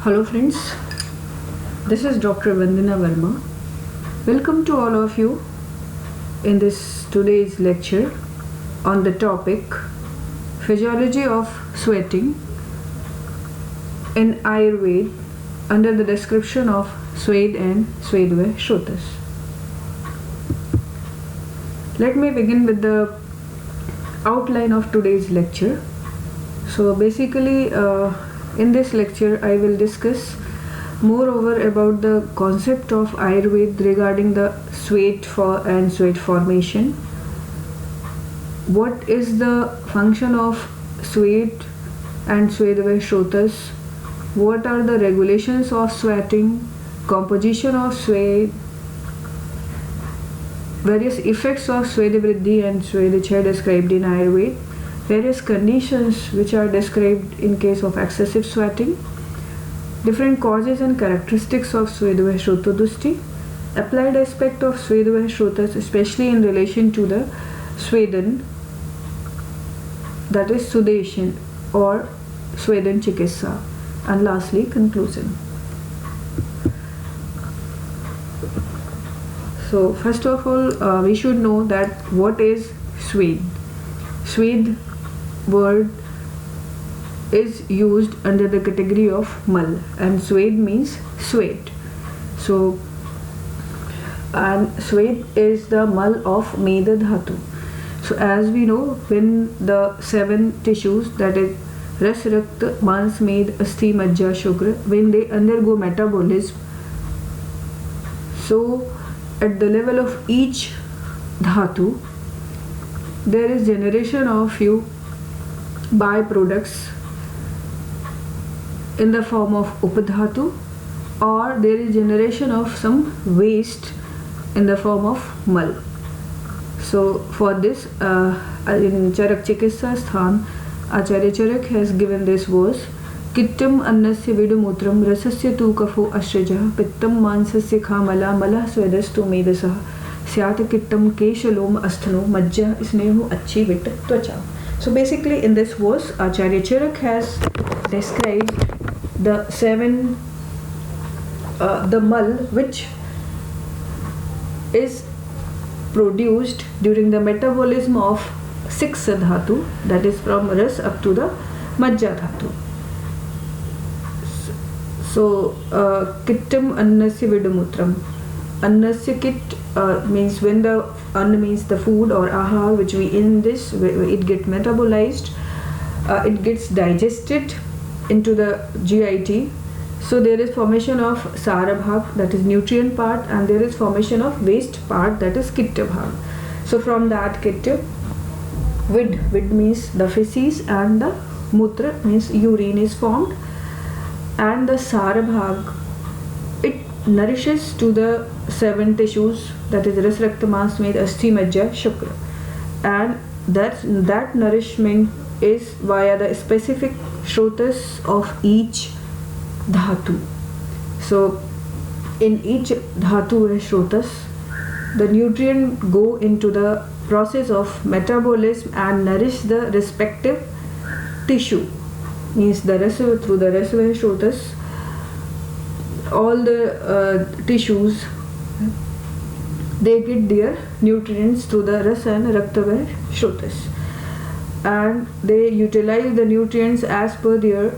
Hello friends, this is Dr. Vandana Verma. Welcome to all of you in this today's lecture on the topic Physiology of Sweating in Ayurveda under the description of Swed and Swedve Shrotas. Let me begin with the outline of today's lecture. So basically in this lecture I will discuss moreover about the concept of Ayurveda regarding the sweat and sweat formation. What is the function of sweat and Swedve Shrotas? What are the regulations of sweating, composition of sweat, various effects of Swedavriddhi and Swedicchaya described in Ayurveda, various conditions which are described in case of excessive sweating, different causes and characteristics of Swedve Shrotodushti, applied aspect of Swedve Shrotas especially in relation to the Sweden, that is Sudeshan or Sweden Chikitsa, and lastly conclusion. So first of all we should know that what is Swed. Swed word is used under the category of mal, and Swed means sweat. So and Swed is the mal of Meda Dhatu. So as we know, when the 7 tissues, that is Ras, Rakta, Mans, Med, Asthi, Majja, Shukra, when they undergo metabolism, so at the level of each dhatu there is generation of few byproducts in the form of upadhatu, or there is generation of some waste in the form of mal. So for this in Charak Chikitsa Sthan, Acharya Charak has given this verse: Kittam annasya vidumutram rasasya tu kafo ashrajah pittam mansasya khamala malah swedastu medasah syat kittam keshalom asthano majja snehu achhi vit tvacha. So basically in this verse Acharya Charak has described the 7 the mal which is produced during the metabolism of 6 dhatu, that is from ras up to the majja dhatu. So kittam annasya vidumutram. Annasya kit means when the anna means the food or ahar which we in this, it get metabolized, it gets digested into the GIT. So there is formation of sara bhag, that is nutrient part, and there is formation of waste part, that is kitta bhag. So from that kitta, vid means the feces, and the mutra means urine is formed, and the sara bhag, it nourishes to the 7 tissues, that is Ras, Rakta, Mans, Med, Asthi, Majja, Shukra, and that nourishment is via the specific shrotas of each dhatu. So in each dhatu and shrotas, the nutrient go into the process of metabolism and nourish the respective tissue, means the through the Rasva shrotas all the tissues, they get their nutrients through the Ras and Raktava shrotas, and they utilize the nutrients as per their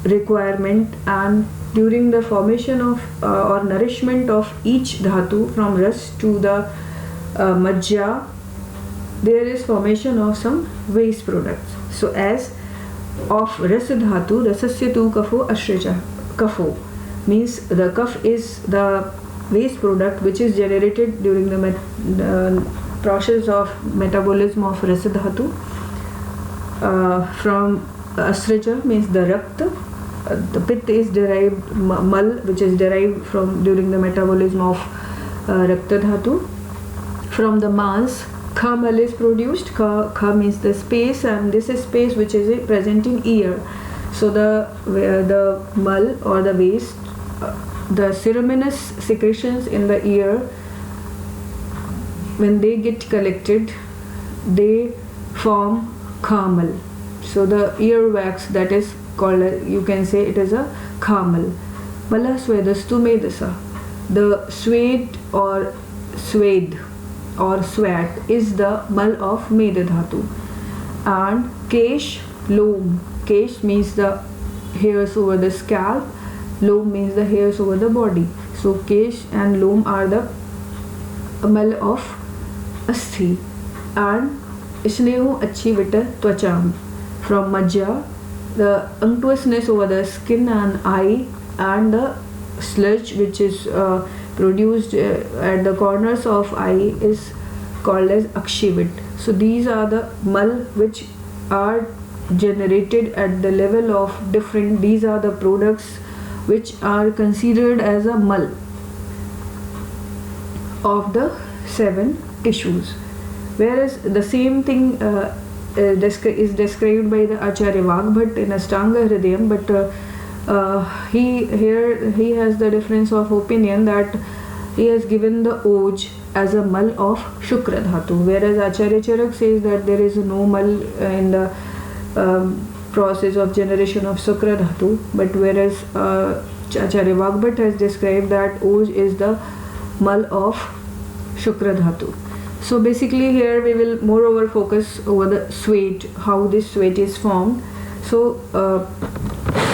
requirement, and during the formation of or nourishment of each dhatu from Ras to the Majja, there is formation of some waste products. So as of Ras dhatu, rasasya tu kafo ashraja. Kafo means the kaf is the waste product which is generated during the process of metabolism of Ras dhatu. From asraja means the rakta, the pitta is derived, mal which is derived from during the metabolism of rakta dhatu. From the mans, kha mal is produced. Kha means the space, and this is space which is present in ear. So the mal or the waste, the ceruminous secretions in the ear, when they get collected, they form khamal. So the ear wax, that is called, you can say it is a khamal. Mala Swedastu Medasa. The swed or swed or swat is the mal of Meda Dhatu. And Kesh, loam. Kesh means the hairs over the scalp, loam means the hairs over the body. So Kesh and loam are the mal of Asthi. And Ishnehu Achi Vita Twacham. From Majja, the unctuousness over the skin and eye, and the sludge which is produced at the corners of eye is called as Akshivit. So these are the mal which are generated at the level of different, these are the products which are considered as a mal of the 7 tissues. Whereas the same thing is described by the Acharya Vagbhat in Ashtanga Hridayam, but he has the difference of opinion that he has given the Oj as a mal of Shukra Dhatu, whereas Acharya Charak says that there is no mal in the process of generation of Shukra Dhatu, but whereas Acharya Vagbhat has described that Oj is the mal of Shukra Dhatu. So basically here we will moreover focus over the sweat, how this sweat is formed. So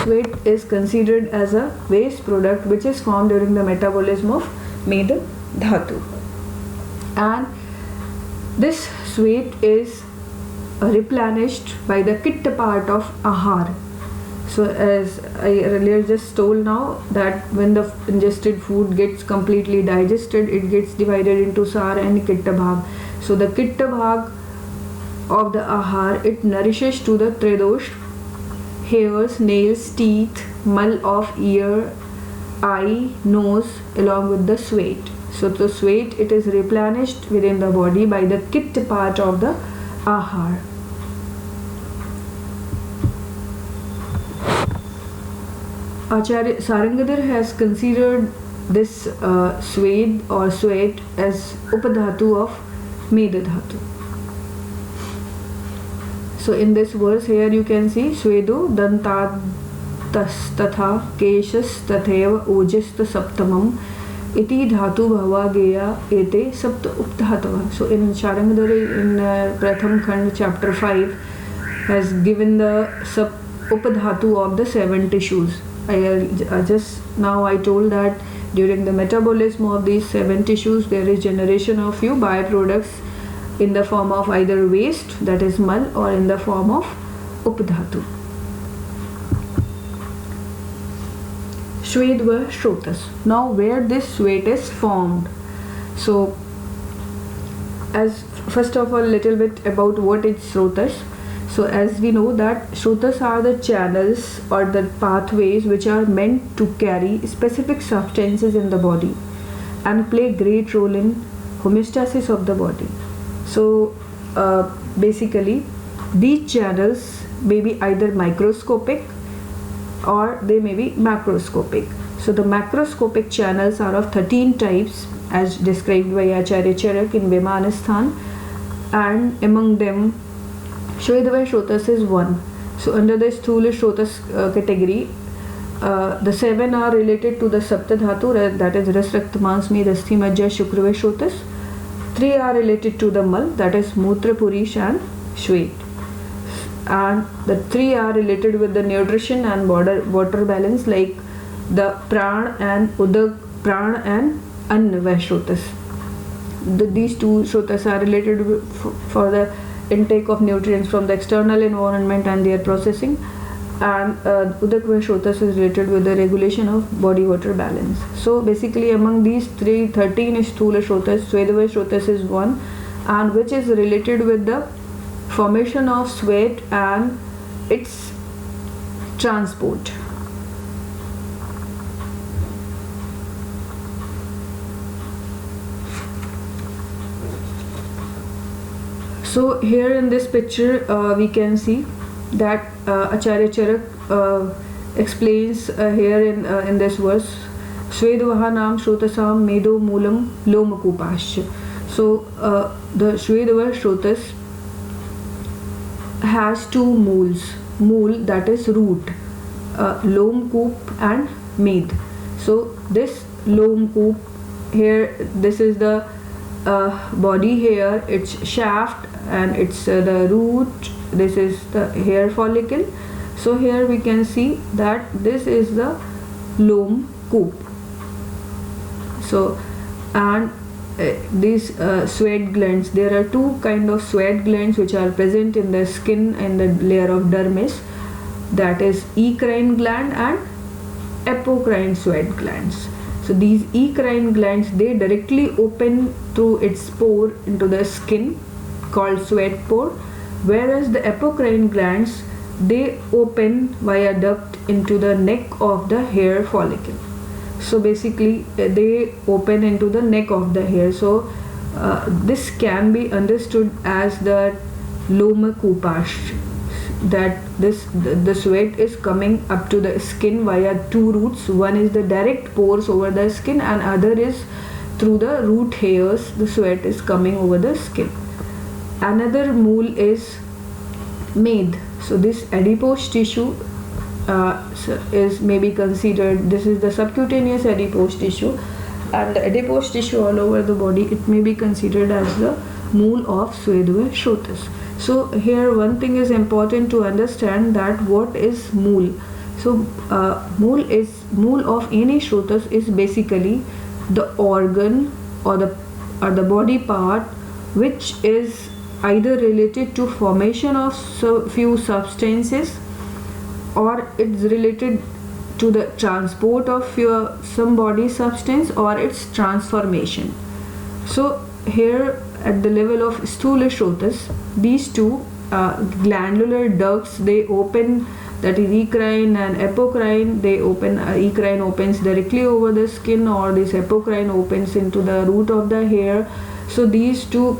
sweat is considered as a waste product which is formed during the metabolism of Meda Dhatu. And this sweat is replenished by the Kitta part of Ahar. So as I earlier just told now that when the ingested food gets completely digested, it gets divided into Sar and Kitta Bhag. So the Kitta Bhag of the Ahar, it nourishes to the Tridosh, hairs, nails, teeth, mal of ear, eye, nose along with the sweat. So the sweat, it is replenished within the body by the Kitta part of the Ahar. Acharya Sarangadhar has considered this swed or sweat as Upadhatu of Meda Dhatu. So in this verse here you can see Swedo Dantat Tatha Keshas Tatheva Ojasta Saptamam Iti Dhatu Bhava Geya Ete Sapta Updhatava. So in Sarangadhar in Pratham Khand chapter 5 has given the Upadhatu of the 7 tissues. Just now I told that during the metabolism of these 7 tissues there is generation of few byproducts in the form of either waste, that is mal, or in the form of Upadhatu. Shvedva Shrotas. Now where this sweat is formed. So as first of all little bit about what is Shrotas. So as we know that Shrotas are the channels or the pathways which are meant to carry specific substances in the body and play great role in homeostasis of the body. So basically these channels may be either microscopic or they may be macroscopic. So the macroscopic channels are of 13 types as described by Acharya Charak in Vimanasthan, and among them Shvedva Shrotas is one. So under the Sthula Shrotas category, the 7 are related to the Sapta Dhatu, that is Ras, Rakta, Mans, Med, Asthi, Majja, Shukrava Shrotas. 3 are related to the Mal, that is Mutra, Purish and Shvet. And the 3 are related with the nutrition and water balance, like the Pran and Udak, Pran and Anna Shrotas. These 2 Shrotas are related for the intake of nutrients from the external environment and their processing, and Udakva Shrotas is related with the regulation of body water balance. So basically among these 13 is Sthula Shrotas, Swedava Shrotas is one, and which is related with the formation of sweat and its transport. So here in this picture we can see that Acharya Charak explains here in this verse Shvedvaha Nam Shrotasam Medo Moolam Lomakupasya. So the Shvedva Shrotas has 2 mools. Mool, that is root, Lomkup and Med. So this loam coop here, this is the body hair, its shaft, and it's the root. This is the hair follicle. So here we can see that this is the loam coop. So, and these sweat glands, there are two kind of sweat glands which are present in the skin and the layer of dermis, that is eccrine gland and apocrine sweat glands. So these eccrine glands, they directly open through its pore into the skin called sweat pore, whereas the apocrine glands, they open via duct into the neck of the hair follicle. So basically they open into the neck of the hair. So this can be understood as the lomocoupage, that the sweat is coming up to the skin via two routes. One is the direct pores over the skin, and other is through the root hairs. The sweat is coming over the skin. Another mole is made. So this adipose tissue is maybe considered, this is the subcutaneous adipose tissue, and the adipose tissue all over the body, it may be considered as the mole of Swedwe-Schrotus. So here one thing is important to understand, that what is mole. So mole of any Schrotus is basically the organ or the body part which is either related to formation of few substances, or it's related to the transport of some body substance, or its transformation. So here at the level of Sthula Schrotus, these two glandular ducts, they open, that is eccrine and apocrine. They open, eccrine opens directly over the skin, or this apocrine opens into the root of the hair. So these two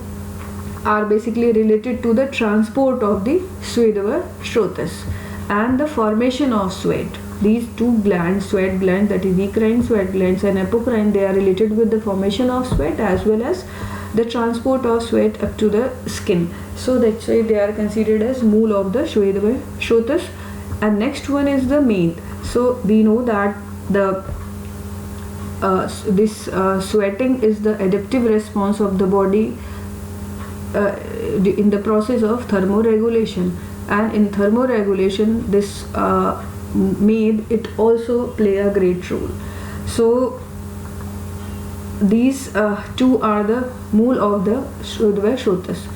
are basically related to the transport of the Swedwe-Schrotus and the formation of sweat. These two glands, sweat glands, that is eccrine sweat glands and apocrine, they are related with the formation of sweat as well as the transport of sweat up to the skin. So that's why they are considered as mole of the Swedwe-Schrotus. And next one is the mane. So we know that sweating is the adaptive response of the body in the process of thermoregulation, and in thermoregulation this mane, it also play a great role. So these two are the mole of the Swedwe-Schrotus.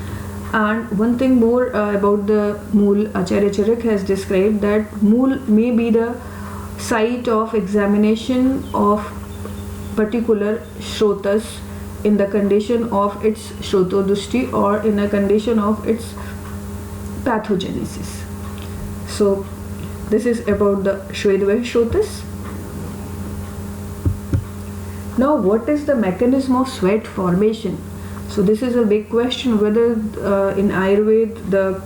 And one thing more about the mole, Acharya Charak has described that mole may be the site of examination of particular Schrotus in the condition of its Shrotodrushti, or in a condition of its pathogenesis. So this is about the Swedwe-Schrotus. Now what is the mechanism of sweat formation? So this is a big question, whether in Ayurveda the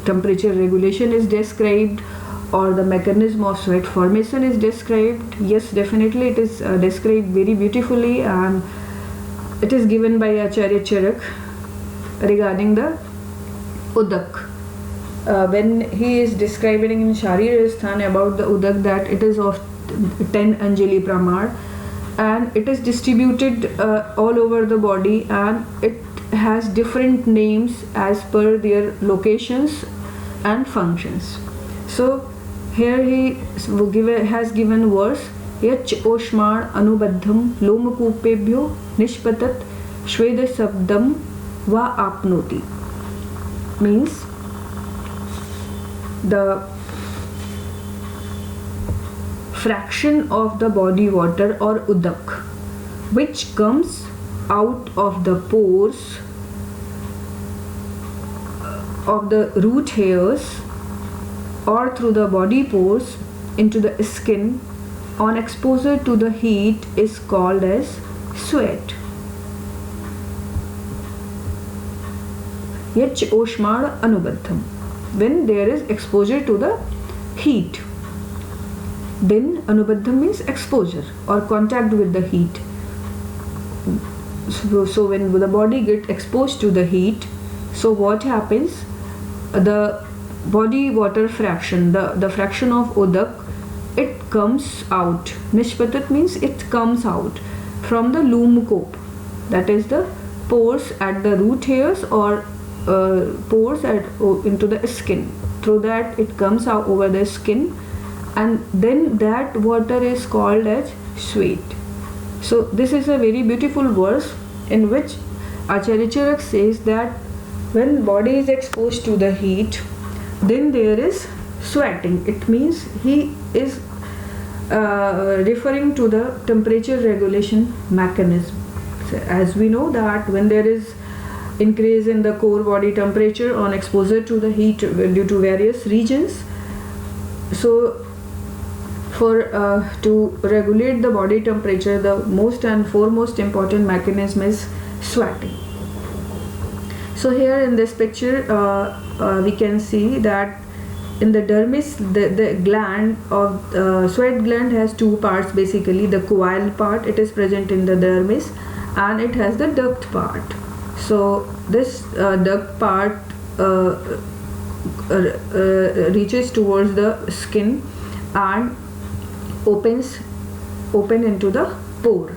temperature regulation is described or the mechanism of sweat formation is described. Yes, definitely it is described very beautifully, and it is given by Acharya Charak regarding the Udak. When he is describing in Sharir Sthan about the Udak, that it is of 10 Anjali Pramar, and it is distributed all over the body, and it has different names as per their locations and functions. So here he has given verse, Yach Oshmar Anubaddham Lomakupebhyo Nishpatat Shveda Sabdam Va Apnoti, means the fraction of the body water or udak which comes out of the pores of the root hairs or through the body pores into the skin on exposure to the heat is called as sweat. Yach Oshmar Anubaddham, when there is exposure to the heat. Then Anubaddham means exposure or contact with the heat. So when the body gets exposed to the heat, so what happens? The body water fraction, the fraction of udak, it comes out. Nishpatat means it comes out from the loom cope, that is the pores at the root hairs or pores into the skin. Through that it comes out over the skin, and then that water is called as sweat. So this is a very beautiful verse in which Acharya Charak says that when body is exposed to the heat, then there is sweating. It means he is referring to the temperature regulation mechanism. So as we know that when there is increase in the core body temperature on exposure to the heat due to various regions, so for to regulate the body temperature, the most and foremost important mechanism is sweating. So here in this picture we can see that in the dermis, the gland of sweat gland has two parts basically. The coil part, it is present in the dermis, and it has the duct part. So this duct part reaches towards the skin and open into the pore.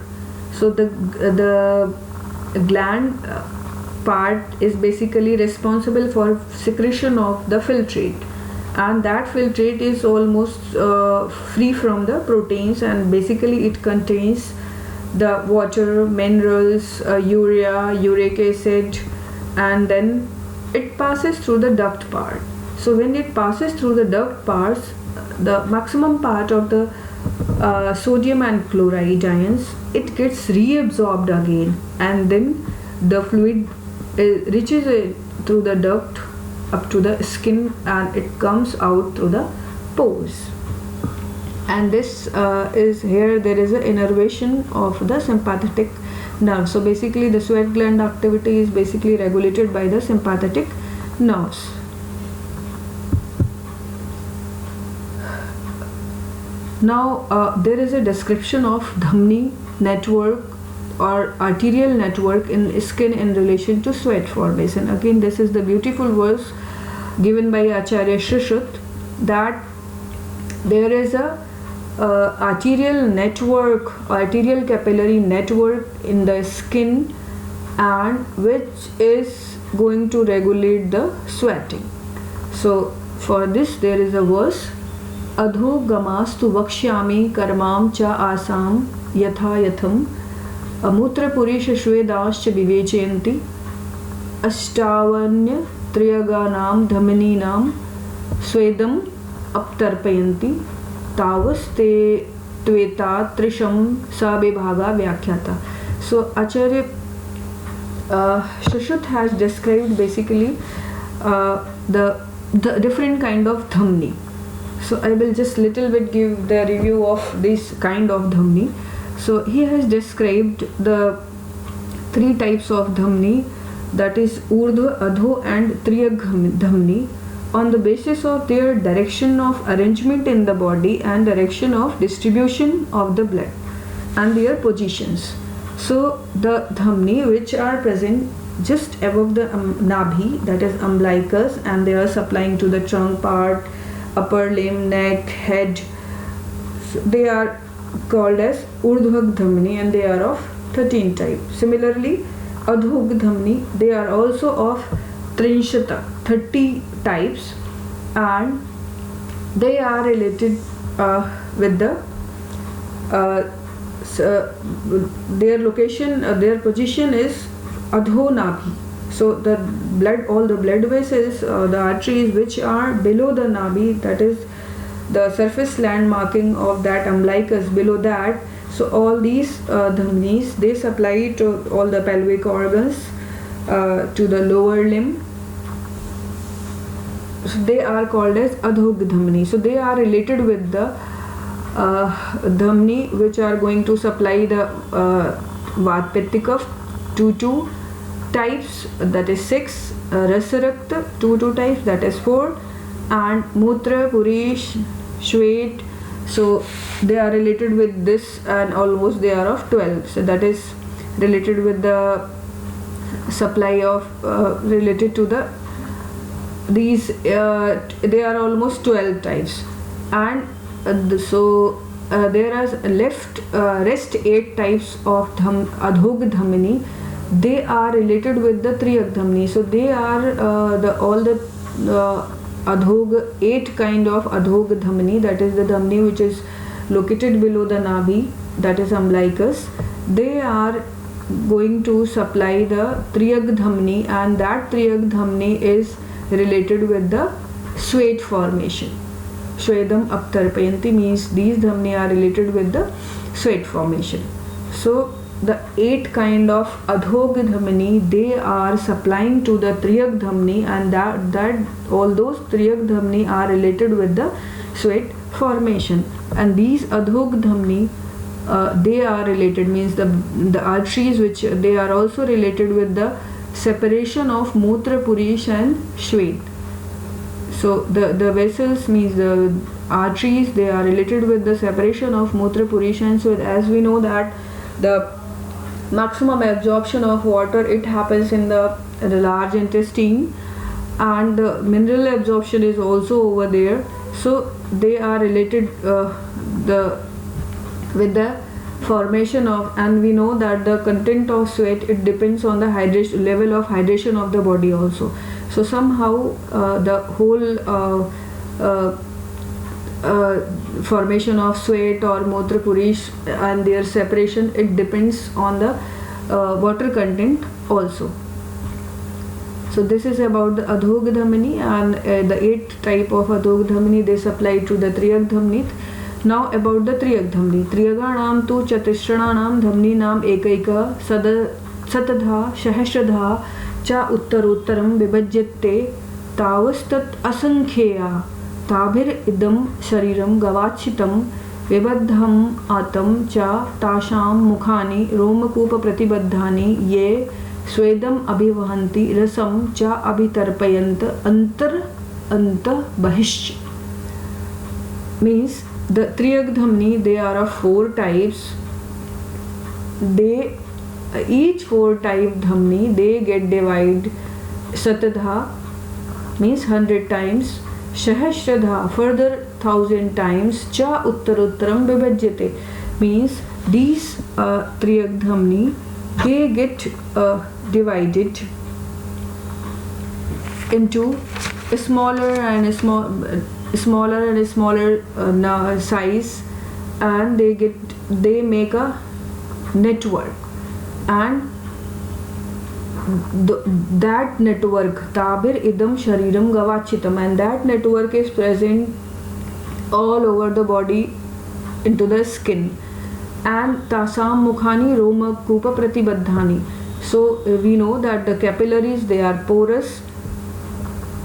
So the gland part is basically responsible for secretion of the filtrate, and that filtrate is almost free from the proteins, and basically it contains the water, minerals, urea, uric acid, and then it passes through the duct part. So when it passes through the duct parts, the maximum part of the sodium and chloride ions, it gets reabsorbed again, and then the fluid reaches through the duct up to the skin, and it comes out through the pores. And this is here there is an innervation of the sympathetic nerve. So basically the sweat gland activity is basically regulated by the sympathetic nerves. Now there is a description of Dhamni network or arterial network in skin in relation to sweat formation. Again, this is the beautiful verse given by Acharya Shrishut, that there is a arterial network, arterial capillary network in the skin, and which is going to regulate the sweating. So for this there is a verse, Adho gamastu vakshyami karmam cha asam yatha yatham amutra purisha shvedascha vivechayanti ashtavanya triyaganam dhamaninam swedam aptarpayanti tavaste tveta trisham sabibhaga vyakhyata. So Acharya Shrishut has described basically the different kind of dhamni. So I will just little bit give the review of this kind of dhamni. So he has described the three types of dhamni, that is urdhva, adho and triyag dhamni, on the basis of their direction of arrangement in the body and direction of distribution of the blood and their positions. So the dhamni which are present just above the nabhi, that is umbilicus, and they are supplying to the trunk part, upper limb, neck, head, so they are called as urdhva dhamni, and they are of 13 types. Similarly adho dhamni, they are also of trinshata, 30 types, and they are related with the their location, their position is adho nabhi. So the blood, all the blood vessels, the arteries which are below the nabhi, that is the surface land marking of that umbilicus, below that. So all these dhamnis, they supply to all the pelvic organs, to the lower limb. So they are called as adho dhamni. So they are related with the dhamni which are going to supply the vat pitta kapha, 2 types, that is 6, rasa rakta, 2 types, that is 4, and mutra, purish, shvet. So they are related with this, and almost they are of 12. So that is related with the supply of related to the these they are almost 12 types. And There are rest 8 types of adhog dhamini. They are related with the triyak dhamni. So they are all the adhog 8 kind of adhog dhamni. That is the dhamni which is located below the nabhi. That is umbilicus. They are going to supply the triyak dhamni, and that triyak dhamni is related with the sweat formation. Shvedam aptarpayanti means these dhamni are related with the sweat formation. So the 8 kind of adhog dhamni, they are supplying to the triyak dhamni, and that all those triyak dhamni are related with the sweat formation. And these adhog dhamni, they are related, means the arteries which they are also related with the separation of mutra, purish and shvet. So the vessels, means the arteries, they are related with the separation of mutra, purish and shvet. As we know that the maximum absorption of water, it happens in the large intestine, and the mineral absorption is also over there. So they are related with the formation of, and we know that the content of sweat, it depends on the hydration level of hydration of the body also. So somehow the whole formation of sweat or mutra, purish and their separation, it depends on the water content also. So this is about the adhog dhamani, and the 8 type of adhog dhamani, they supply to the triyak dhamni. Now about the triyak dhamni. Triyaganam tu chatisranam dhamninam ekaika satadha sahasradha cha uttarottaram vibhajyate tavastat asankhya tabhir idam shariram gavachitam vibadham atam cha tasham mukhani romakupa pratibadhani ye svedam abhivahanti rasam cha abhitarpayant anta bahishya. Means the triyak dhamni, they are of 4 types. They each 4 type dhamni, they get divided. Satadha means 100 times, sahasradha further 1000 times, cha uttarottaram vibhajyate means these triyak dhamni, they get divided into smaller and smaller size, and they make a network, and that network tabir idam shariram gavachitam, and that network is present all over the body into the skin. And tasam mukhani roma kupa pratibadhani. So we know that the capillaries, they are porous,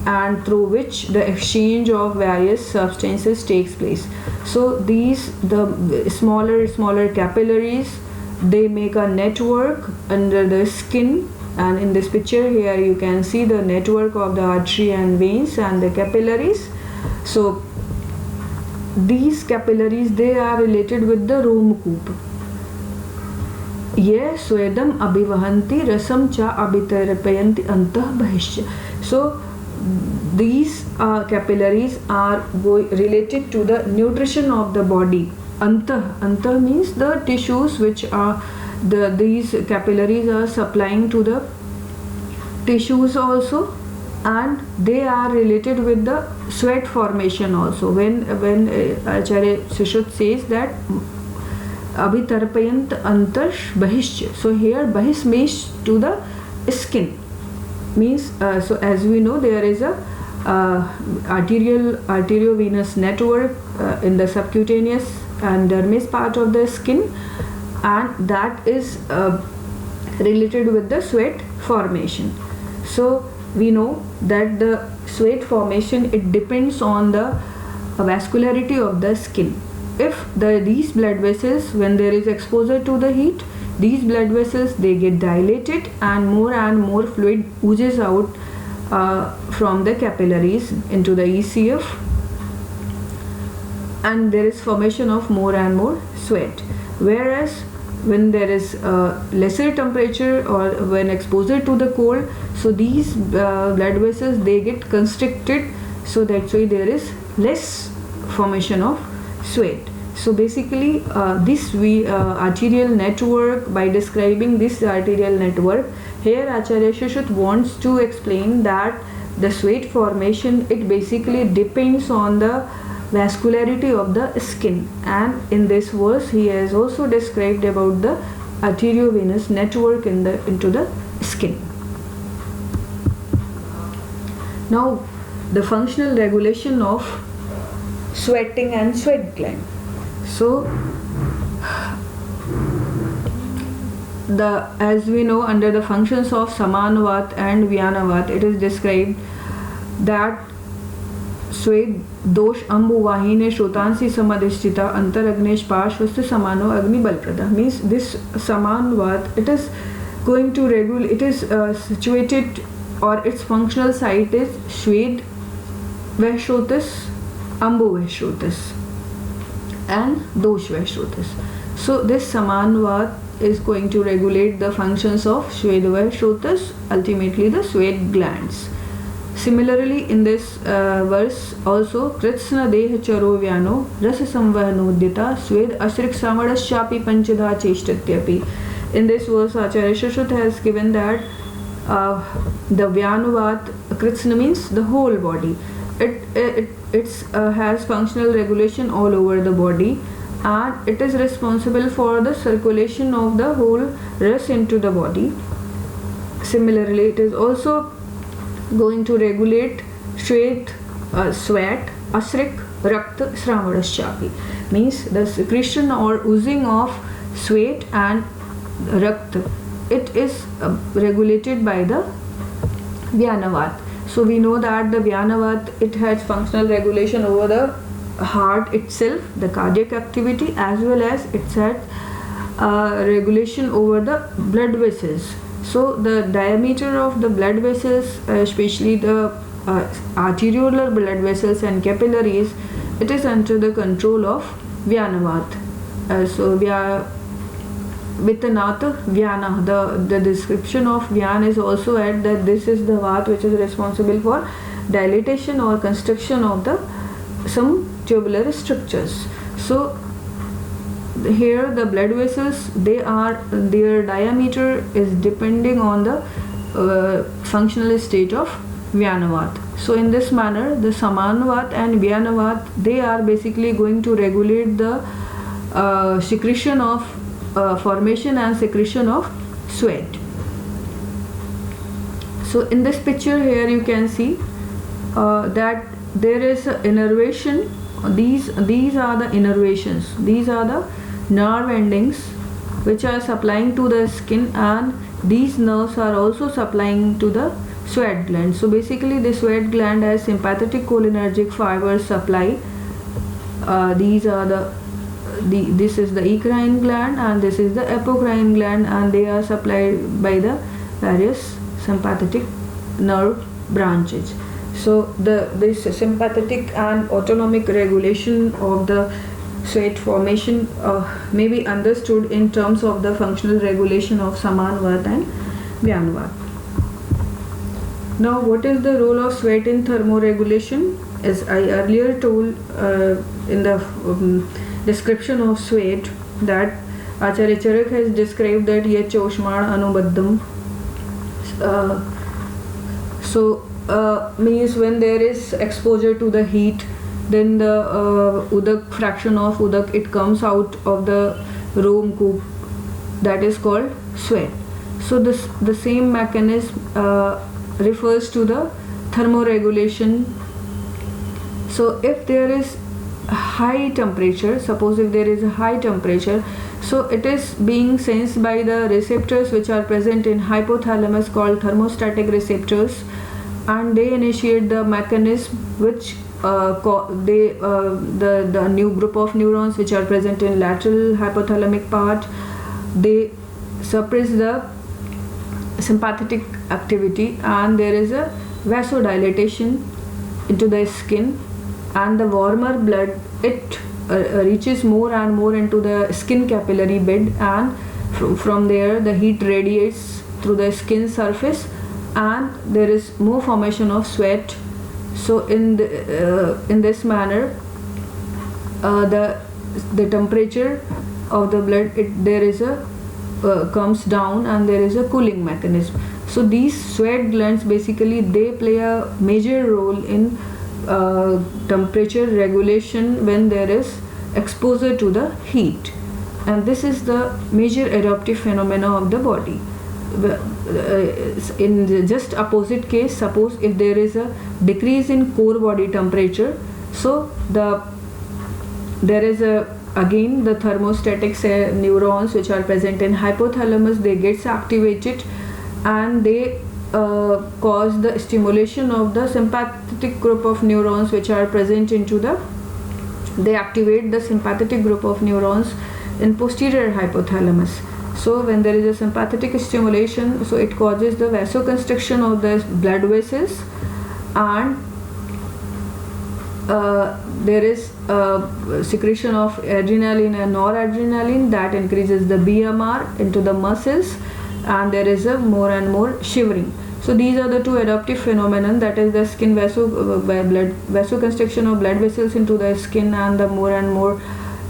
and through which the exchange of various substances takes place. So these, the smaller capillaries, they make a network under the skin, and in this picture here you can see the network of the artery and veins and the capillaries. So these capillaries, they are related with the romakupa. Ye svedam abhivahanti rasam cha abhitarpayanti antah bahishya. So these capillaries are related to the nutrition of the body. Antah means the tissues which are these capillaries are supplying to the tissues also, and they are related with the sweat formation also. When Acharya Sushruta says that abhitarpayant antash bahishya, so here bahish means to the skin, means so as we know there is a arteriovenous network in the subcutaneous and dermis part of the skin, and that is related with the sweat formation. So we know that the sweat formation, it depends on the vascularity of the skin. If these blood vessels, when there is exposure to the heat, these blood vessels, they get dilated, and more fluid oozes out from the capillaries into the ECF, and there is formation of more and more sweat. Whereas when there is lesser temperature or when exposure to the cold, so these blood vessels, they get constricted, so that's why there is less formation of sweat. So basically this arterial network, by describing this arterial network, here Acharya Shushruta wants to explain that the sweat formation, it basically depends on the vascularity of the skin, and in this verse he has also described about the arteriovenous network into the skin. Now the functional regulation of sweating and sweat gland. So as we know, under the functions of Samanvat and Vyanavat, it is described that स्वेद दोष अम्बु वाहिने श्रोतांसी समाधिष्ठिता अंतर अग्नेश पार्श्वस्थ समानो अग्निबलप्रदा. Means this Samanvat, it is going to regulate, it is situated, or its functional site is Shved Vaishrotis, Ambu Vaishrotis and Dosh Vaishrotis. So this Samanvat is going to regulate the functions of Shved Vaishrotis, ultimately the sweat glands. Similarly, in this verse also, Kritsna Deh Charo Vyano Rasa Samvahanodhyata Swed Ashrik Samadasyapi Panchadha Cheshtatyapi. In this verse, Acharya Shushruta has given that the Vyanavat, Kritsna means the whole body. It has functional regulation all over the body, and it is responsible for the circulation of the whole ras into the body. Similarly, it is also going to regulate sweat, asrik, rakta, sramadasyapi. Means the secretion or oozing of sweat and rakta. It is regulated by the Vyanavat. So we know that the Vyanavat, it has functional regulation over the heart itself, the cardiac activity, as well as it has regulation over the blood vessels. So the diameter of the blood vessels, especially the arteriolar blood vessels and capillaries, it is under the control of Vyanavat. So Vittanata Vyana, the description of Vyana is also at that this is the Vat which is responsible for dilatation or construction of some tubular structures. So here the blood vessels, their diameter is depending on the functional state of Vyanavat. So in this manner, the Samanvat and Vyanavat, they are basically going to regulate the secretion of formation and secretion of sweat. So in this picture here you can see that there is innervation. These are the innervations. These are the nerve endings which are supplying to the skin, and these nerves are also supplying to the sweat gland. So basically the sweat gland has sympathetic cholinergic fibers supply. These are this is the eccrine gland and this is the apocrine gland, and they are supplied by the various sympathetic nerve branches. So this sympathetic and autonomic regulation of the sweat formation may be understood in terms of the functional regulation of Samanvat and Vyanavat. Now, what is the role of sweat in thermoregulation? As I earlier told in the description of sweat, that Acharya Charak has described that yet choshman anubaddham. Means when there is exposure to the heat, then the udak, fraction of udak, it comes out of the room coop, that is called sweat. So the same mechanism refers to the thermoregulation. So if there is high temperature, suppose if there is a high temperature, so it is being sensed by the receptors which are present in hypothalamus called thermostatic receptors, and they initiate the mechanism which the new group of neurons which are present in lateral hypothalamic part, they suppress the sympathetic activity, and there is a vasodilatation into the skin, and the warmer blood, it reaches more and more into the skin capillary bed, and from there the heat radiates through the skin surface, and there is more formation of sweat. So in this manner the temperature of the blood, there is a comes down, and there is a cooling mechanism. So these sweat glands basically they play a major role in temperature regulation when there is exposure to the heat, and this is the major adaptive phenomena of the body. In the just opposite case, suppose if there is a decrease in core body temperature, so there is again the thermostatic neurons which are present in hypothalamus, they gets activated, and they cause the stimulation of the sympathetic group of neurons which are present into they activate the sympathetic group of neurons in posterior hypothalamus. So when there is a sympathetic stimulation, so it causes the vasoconstriction of the blood vessels, and there is secretion of adrenaline and noradrenaline that increases the BMR into the muscles, and there is a more and more shivering. So these are the two adaptive phenomenon, that is the skin vasoconstriction of blood vessels into the skin, and the more and more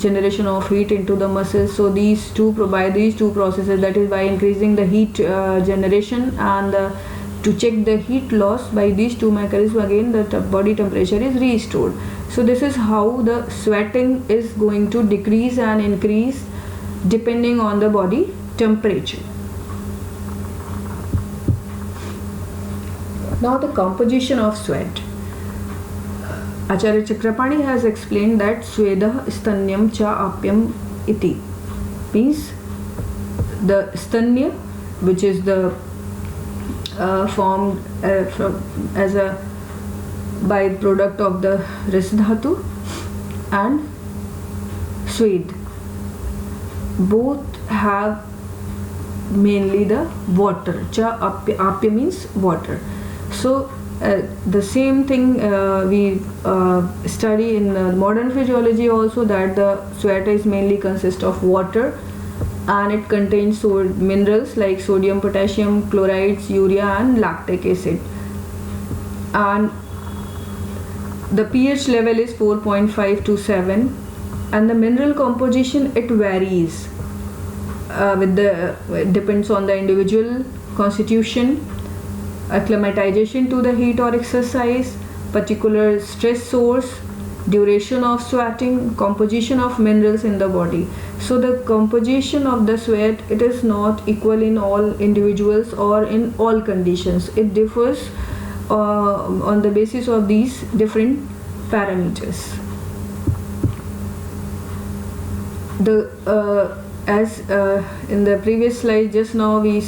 generation of heat into the muscles. So these two provide these two processes, that is by increasing the heat generation and to check the heat loss by these two mechanisms, again the body temperature is restored. So this is how the sweating is going to decrease and increase depending on the body temperature. Now the composition of sweat. Acharya Chakrapani has explained that Swedah Stanyam Cha Apyam Iti means the stanya, which is the formed as a byproduct of the Risdhatu, and Swed, both have mainly the water. Cha Apya means water. So the same thing we study in modern physiology also, that the sweat is mainly consists of water, and it contains minerals like sodium, potassium, chlorides, urea and lactic acid, and the pH level is 4.5 to 7, and the mineral composition it varies it depends on the individual constitution, acclimatization to the heat or exercise, particular stress source, duration of sweating, composition of minerals in the body. So the composition of the sweat, it is not equal in all individuals or in all conditions. It differs on the basis of these different parameters. As in the previous slide just now we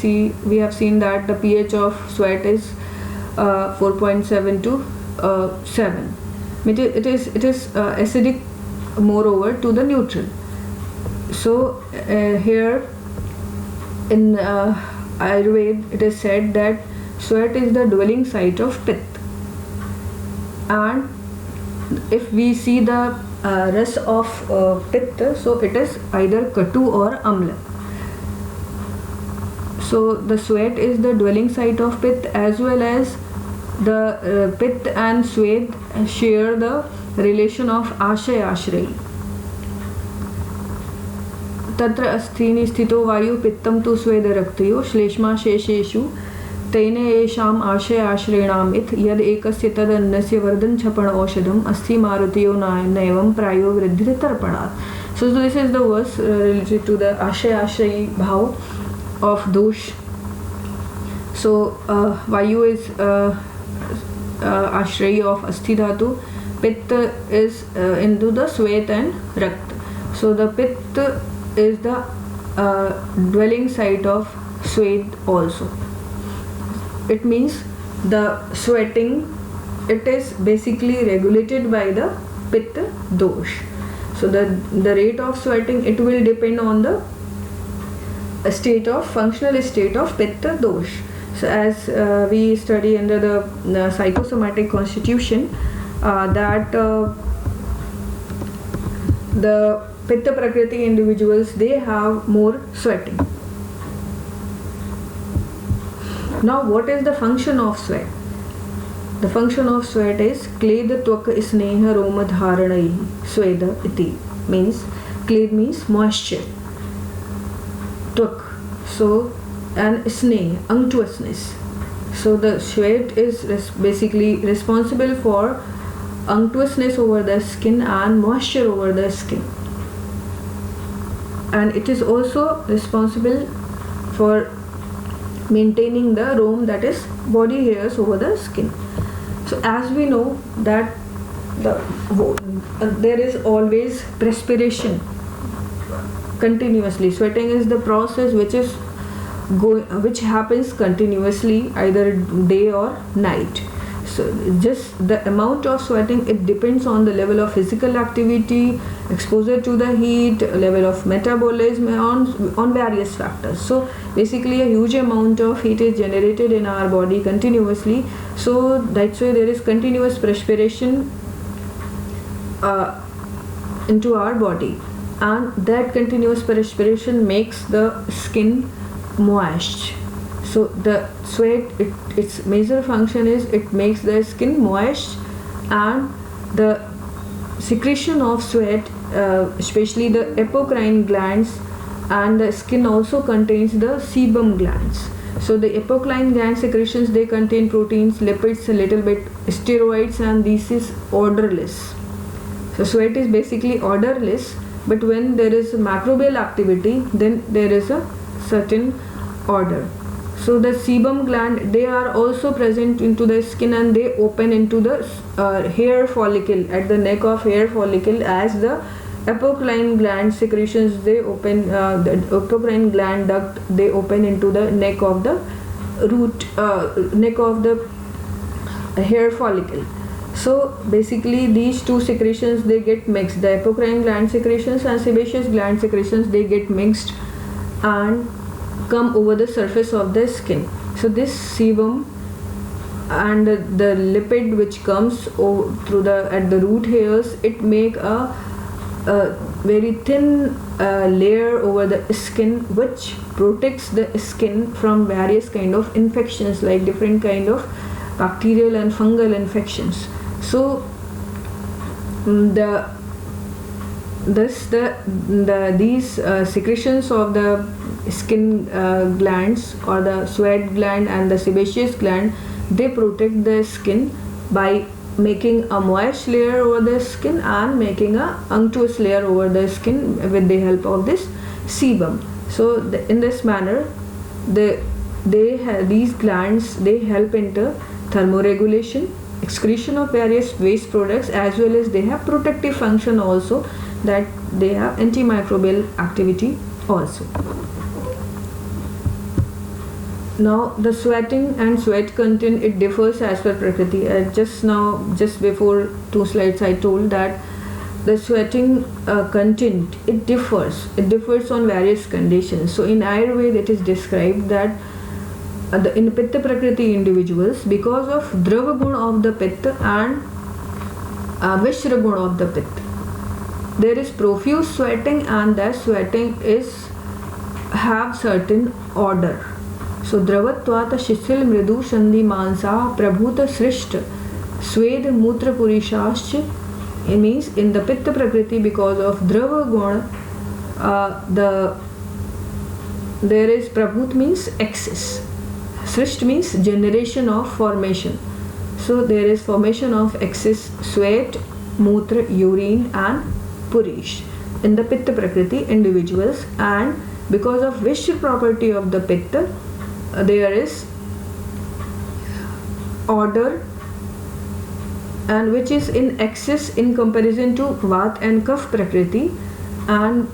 have seen that the pH of sweat is 4.7 to 7. It is acidic moreover to the neutral. So here in Ayurveda it is said that sweat is the dwelling site of Pitta, and if we see the rest of Pitta, so it is either Katu or Amla. So the sweat is the dwelling site of Pitta, as well as the Pitta and Swed share the relation of Ashay Ashray. Tatra asthini sthito vayu pittam tu sweda raktayo shleshma shesheshu तेने येषाम् आशय आश्रयणाम् इत यद एकस्य तद अन्नस्य वर्धन छपण औषधम अस्थि मारुतियो नैवं प्रायो वृद्धि तर्पणात्. So this is the verse related to the आशय आश्रय bhav of dosh. So vayu is ashray of asthi dhatu, pitta is into the swet and rakta. So the pitta is the dwelling site of swet also. It means the sweating, it is basically regulated by the pitta dosh. So the rate of sweating, it will depend on the functional state of pitta dosh. So as we study under the psychosomatic constitution, that the pitta prakriti individuals, they have more sweating. Now what is the function of sweat? The function of sweat is kleda tvaka sneha roma dharanai sweda iti, means kled means moisture, tvak, so, and sneh, unctuousness. So the sweat is basically responsible for unctuousness over the skin and moisture over the skin, and it is also responsible for maintaining the rome, that is body hairs over the skin. So as we know that there is always perspiration continuously. Sweating is the process which happens continuously, either day or night. So just the amount of sweating, it depends on the level of physical activity, exposure to the heat, level of metabolism, on various factors. So basically a huge amount of heat is generated in our body continuously, so that's why there is continuous perspiration into our body, and that continuous perspiration makes the skin moist. So the sweat, its major function is it makes the skin moist, and the secretion of sweat, especially the apocrine glands, and the skin also contains the sebum glands. So the apocrine gland secretions, they contain proteins, lipids, a little bit steroids, and this is odorless. So sweat is basically odorless, but when there is microbial activity, then there is a certain odor. So the sebum gland, they are also present into the skin, and they open into the hair follicle, at the neck of hair follicle, as the apocrine gland secretions, they open, the apocrine gland duct, they open into the neck of the neck of the hair follicle. So basically these two secretions, they get mixed. The apocrine gland secretions and sebaceous gland secretions, they get mixed and come over the surface of the skin. So this sebum and the lipid which comes through at the root hairs, it make a very thin layer over the skin, which protects the skin from various kind of infections, like different kind of bacterial and fungal infections. So these secretions of the skin glands, or the sweat gland and the sebaceous gland, they protect the skin by making a moist layer over the skin and making a unctuous layer over the skin with the help of this sebum. So in this manner, these glands, they help into thermoregulation, excretion of various waste products, as well as they have protective function also, that they have antimicrobial activity also. Now the sweating and sweat content, it differs as per Prakriti. Just before 2 slides I told that the sweating content, it differs on various conditions. So in Ayurveda it is described that in Pitta Prakriti individuals, because of Drava Guna of the Pitta and Mishra Guna of the Pitta, there is profuse sweating, and that sweating have certain order. So Dravattvata Shishil Mridu Sandhi Mansa Prabhuta Srishta Swed Mutra Purishascha. It means in the Pitta Prakriti, because of Drava Guna, there is Prabhut means excess, Srisht means generation of formation. So there is formation of excess sweat, mutra, urine and purish in the Pitta Prakriti individuals, and because of Vishya property of the Pitta, there is order, and which is in excess in comparison to Vat and Kaf Prakriti, and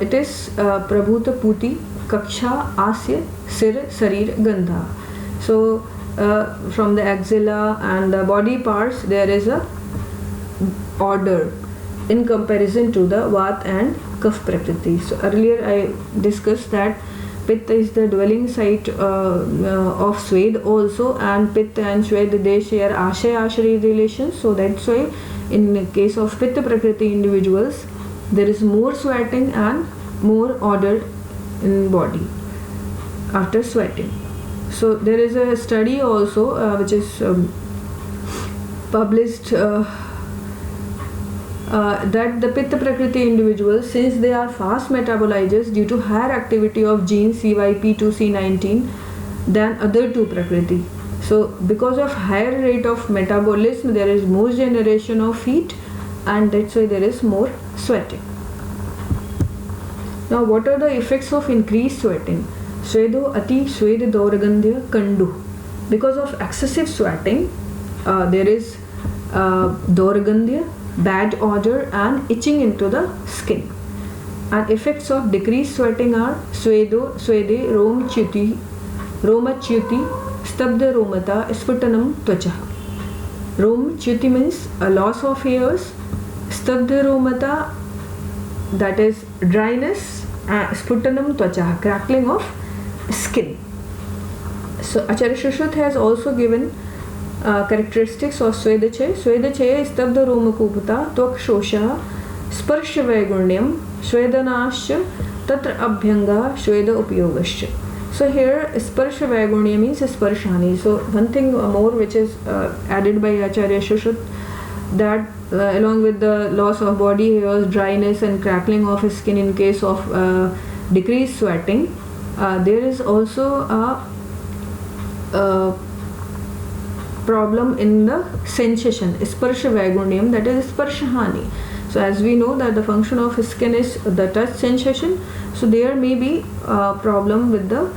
it is Prabhuta Puti Kaksha Asya Sir Sarir Gandha. So from the axilla and the body parts, there is a order in comparison to the Vat and Kaf Prakriti. So earlier I discussed that Pitta is the dwelling site of Swed also, and Pitta and Swed, they share Ashaya-Ashari relations. So that's why in the case of Pitta Prakriti individuals, there is more sweating and more order in body after sweating. So there is a study also which is published that the Pitta Prakriti individuals, since they are fast metabolizers due to higher activity of genes CYP2C19 than other two Prakriti. So because of higher rate of metabolism, there is more generation of heat, and that's why there is more sweating. Now, what are the effects of increased sweating? Swedo ati swed dauragandhya kandu. Because of excessive sweating, there is dauragandhya, bad odor, and itching into the skin. And effects of decreased sweating are swede romachyuti, stabdha romata, sputanam tvachaha. Romachyuti means a loss of hairs, stabdha romata, that is dryness, sputanam tvachaha, crackling of skin. So Acharya Shushruta has also given characteristics of Swedachaya. Swedachaya is stabdha romakupata, tvak shosha, sparsha vaigunyam, swedanascha, tatra abhyanga, sweda upyogascha. So here sparsha vaigunya means sparshani. So one thing more which is added by Acharya Shushruta, that along with the loss of body hairs, dryness and crackling of skin in case of decreased sweating, there is also a problem in the sensation, sparsha vaigunyam, that is sparshahani. So as we know that the function of skin is the touch sensation, so there may be a problem with the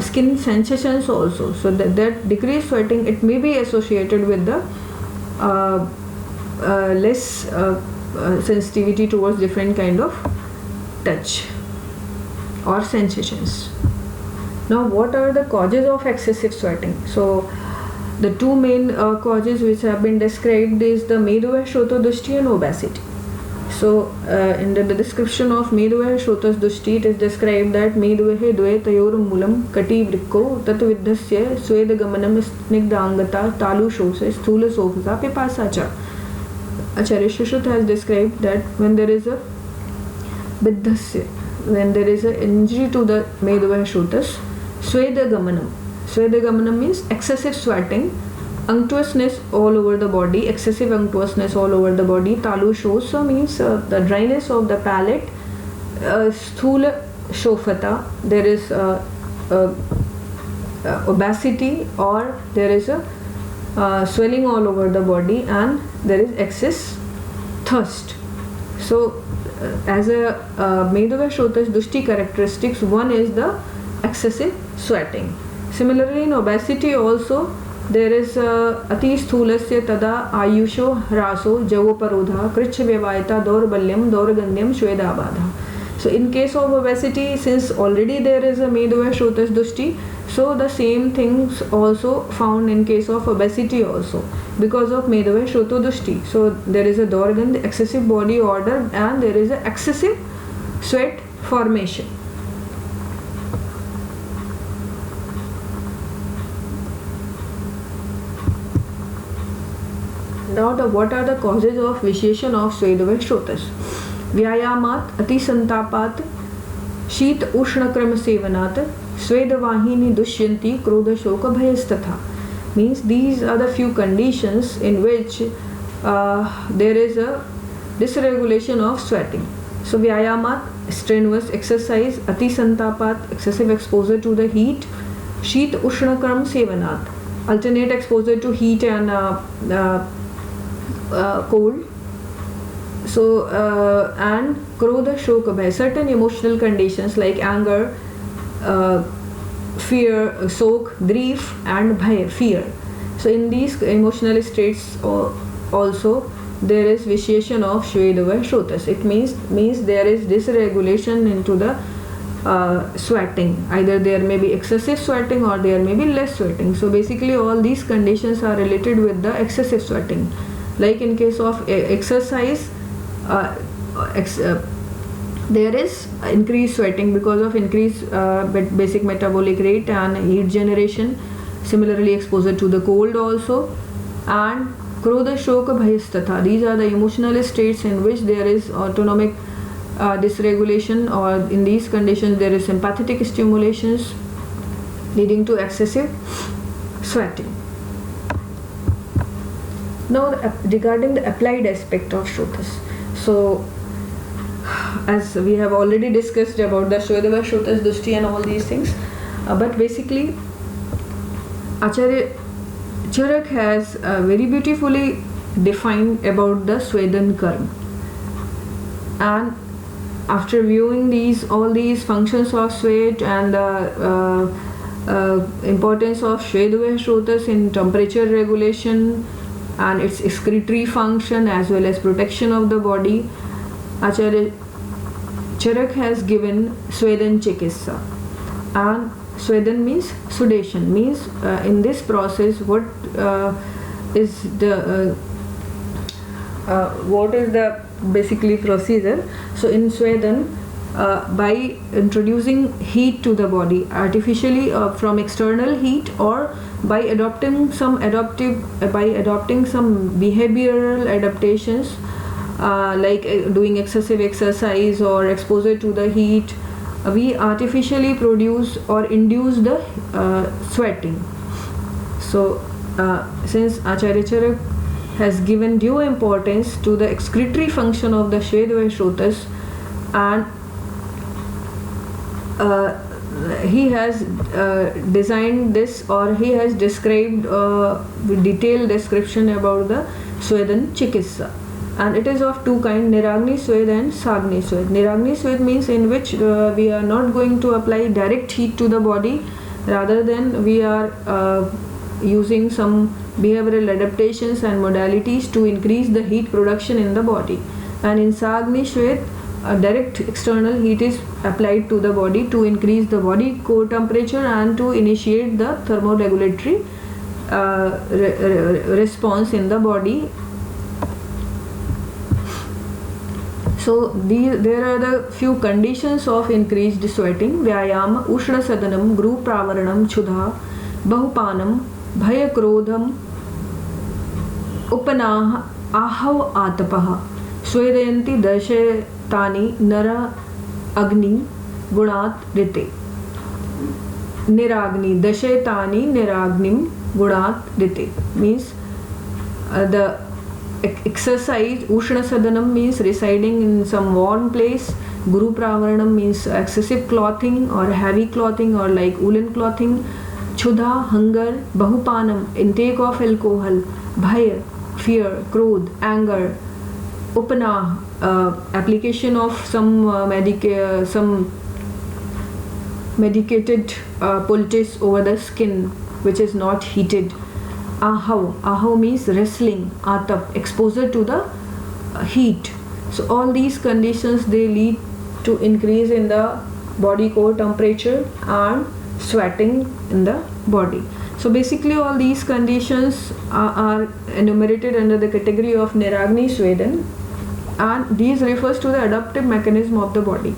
skin sensations also. So that decreased sweating, it may be associated with the less sensitivity towards different kind of touch or sensations. Now, what are the causes of excessive sweating? So the two main causes which have been described is the Medhavaya Shrota Dushti and obesity. So in the description of Medhavaya Shrotas Dushti, it is described that Medhavahe dve tayor mulam kati vrikko tatvidhasya swedagamanam snigdangata talu shose sthula sofasa pipasacha. Acharya Shushruta has described that when there is a vidhasya, when there is an injury to the Medhavaya Shrotas, Swedagamanam means excessive sweating, unctuousness all over the body, excessive unctuousness all over the body. Talu shosa means the dryness of the palate. Sthula shofata, there is obesity, or there is a swelling all over the body, and there is excess thirst. So as a Medhavaya Shrotas Dushti characteristics, one is the excessive sweating. Similarly, in obesity also, there is ati sthulasya tada ayusho hraso javoparodha kricha vyavayata daurbalyam dauragandhyam shvedabadha. So in case of obesity, since already there is a Medhavaya Shrotas Dushti, so the same things also found in case of obesity also, because of Medhavaya Shroto Dushti. So there is a dauragandh, excessive body odor, and there is a excessive sweat formation. Now, what are the causes of visheshan of Swedhavaya Shrotas? Vyayamat, ati santapat, शीत उष्ण क्रम सेवनात् स्वेदवाहिनी दुष्यन्ति क्रोध शोक भयस्तथा. Means these are the few conditions in which there is a dysregulation of sweating. So vyayamat, strenuous exercise, ati santapat, excessive exposure to the heat, sheet ushna kram sevanat, alternate exposure to heat and cold. So and krodha shoka bhaya, certain emotional conditions like anger, fear, shok, grief, and bhaya, fear. So in these emotional states also there is visheshan of Swedhavaya Shrotas. It means there is dysregulation into the sweating. Either there may be excessive sweating or there may be less sweating. So basically all these conditions are related with the excessive sweating. Like in case of exercise, there is increased sweating because of increased basic metabolic rate and heat generation. Similarly, exposure to the cold also, and krodha shoka bhayastatha. These are the emotional states in which there is autonomic dysregulation, or in these conditions there is sympathetic stimulations leading to excessive sweating. Now, regarding the applied aspect of Shrotas. So, as we have already discussed about the Shvedava, Shrotas, Dushti and all these things, but basically, Acharya Charak has very beautifully defined about the Swedan Karma. And after viewing all these functions of Swed and the importance of Shvedava Shrotas in temperature regulation and its excretory function as well as protection of the body, Acharya Charak has given Swedan Chikitsa. And Swedan means sudation, means in this process what is the basically procedure. So in Swedan, by introducing heat to the body artificially from external heat, or by adopting some behavioral adaptations like doing excessive exercise or exposure to the heat, we artificially produce or induce the sweating. So since Acharya Charak has given due importance to the excretory function of the Shvedava Shrotas, and he has designed this, or he has described with detailed description about the Swedan Chikitsa. And it is of two kinds, Niragni Swed and Sagni Swed. Niragni Swed means in which we are not going to apply direct heat to the body, rather than we are using some behavioral adaptations and modalities to increase the heat production in the body. And in Sagni Swed, direct external heat is applied to the body to increase the body core temperature and to initiate the thermoregulatory response in the body. So there are the few conditions of increased sweating: Vyayama, Ushna Sadanam, Gru Pravaranam, Chudha, Bahupanam, Bhaya Krodham, Upanaha, Ahav Atapaha, Swedayanti Dashetani, Nara Agni, Gunat Rite. Niragni, Dashetani, Niragnim, Gunat Rite means the exercise. Ushna Sadanam means residing in some warm place. Guru Pravaranam means excessive clothing or heavy clothing or like woolen clothing. Chudha, hunger. Bahupanam, intake of alcohol. Bhaya, fear. Krodh, anger. Upana, application of some medicated poultice over the skin which is not heated. Ahav means wrestling. Atap, exposure to the heat. So all these conditions, they lead to increase in the body core temperature and sweating in the body. So basically all these conditions are enumerated under the category of Niragni Swedan, and these refers to the adaptive mechanism of the body.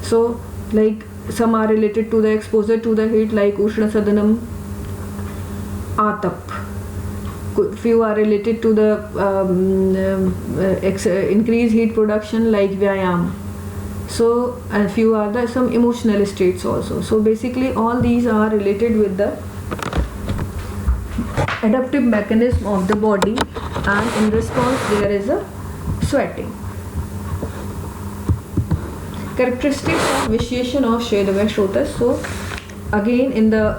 So like some are related to the exposure to the heat like Ushna Sadanam, Atap. Few are related to the increased heat production like Vyayam. So and few are the some emotional states also. So basically all these are related with the adaptive mechanism of the body, and in response there is a sweating. Characteristics of vitiation of Shvedava Shrotas. So again in the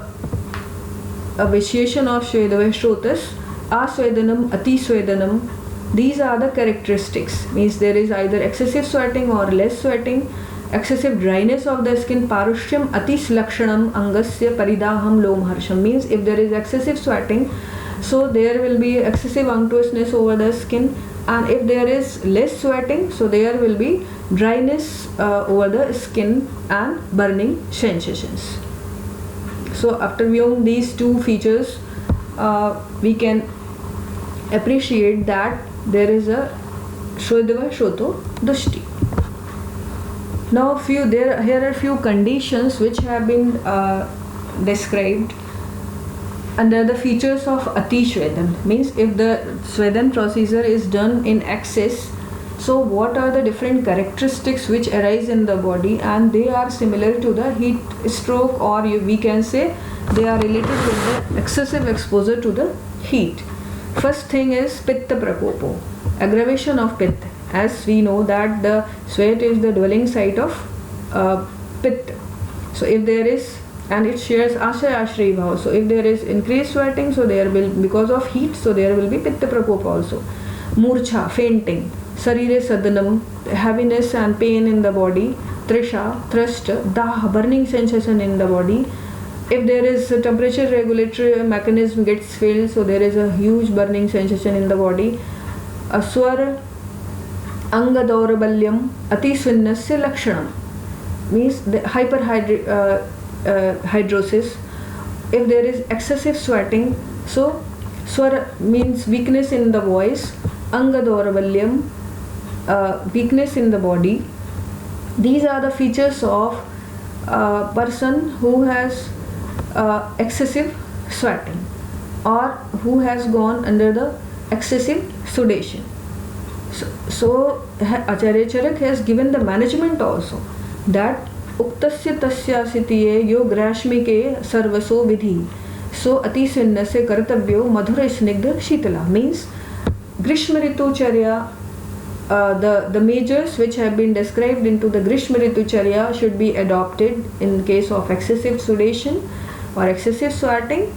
vitiation of Shvedava Shrotas, Aswedanam, Ati Swedanam, these are the characteristics. Means there is either excessive sweating or less sweating, excessive dryness of the skin, Parushyam, Atis Lakshanam, Angasya, Paridaham, Lomharsham. Means if there is excessive sweating, so there will be excessive unctuousness over the skin, and if there is less sweating, so there will be dryness over the skin and burning sensations. So after viewing these two features, we can appreciate that there is a Shvedava Shroto Dushti. Now here are few conditions which have been described under the features of Ati Shvedan. Means if the Shvedan procedure is done in excess, so what are the different characteristics which arise in the body, and they are similar to the heat stroke, or we can say they are related with the excessive exposure to the heat. First thing is Pitta Prakopo, aggravation of Pitta. As we know that the sweat is the dwelling site of Pitta. So if there is, and it shares Ashaya Ashray Bhav. So if there is increased sweating, so there will, because of heat, so there will be Pitta Prakopa also. Murcha, fainting. Sarire Sadanam, heaviness and pain in the body. Trisha, thirst. Dah, burning sensation in the body. If there is a temperature regulatory mechanism gets failed, so there is a huge burning sensation in the body. Aswar, Anga Daurabalyam, Ati Swinnasya Lakshanam, means the hyperhidrosis. If there is excessive sweating, so swara means weakness in the voice, Anga Daurabalyam, weakness in the body. These are the features of a person who has excessive sweating or who has gone under the excessive sudation. So Acharya Charak has given the management also, that Uktasya tasya sitiye yo grashmike sarvaso vidhi. So ati sinnasya kartavyo madhura snigdha shitala, means Grishma Ritu Charya, the measures which have been described into the Grishma Ritu Charya should be adopted in case of excessive sudation or excessive sweating,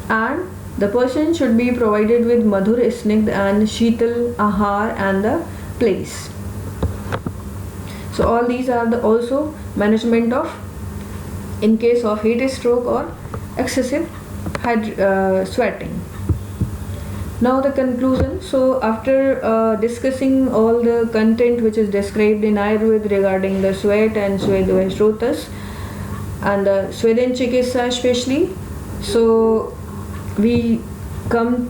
and the person should be provided with madhur, snigdh and sheetal ahar and the place. So all these are the also management of in case of heat stroke or excessive sweating. Now the conclusion. So after discussing all the content which is described in Ayurveda regarding the sweat and Swedavashrotas and the Sweden Chikitsa especially, so we can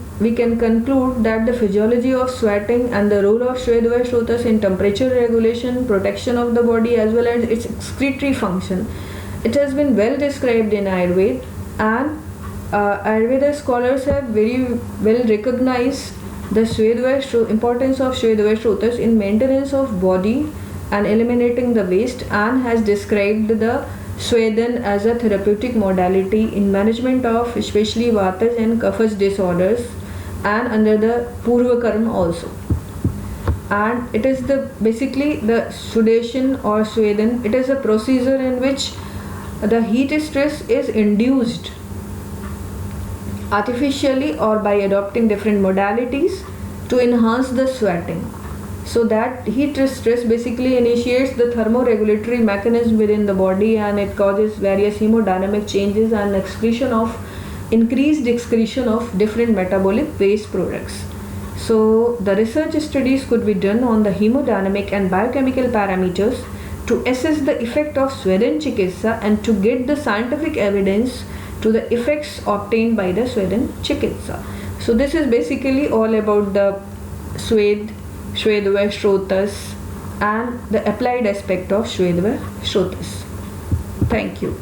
conclude that the physiology of sweating and the role of Swedavashrotas in temperature regulation, protection of the body as well as its excretory function, it has been well described in Ayurveda, and Ayurveda scholars have very well recognized the importance of Swedavashrotas in maintenance of body and eliminating the waste, and has described the Sweden as a therapeutic modality in management of especially Vatas and Kaphas disorders and under the Purva Karma also. And it is basically the sudation or Sweden, it is a procedure in which the heat stress is induced artificially or by adopting different modalities to enhance the sweating. So that heat stress basically initiates the thermoregulatory mechanism within the body, and it causes various hemodynamic changes and increased excretion of different metabolic waste products. So the research studies could be done on the hemodynamic and biochemical parameters to assess the effect of Sweden Chikitsa and to get the scientific evidence to the effects obtained by the Sweden Chikitsa. So this is basically all about the Swedavashrotas and the applied aspect of Swedavashrotas. Thank you.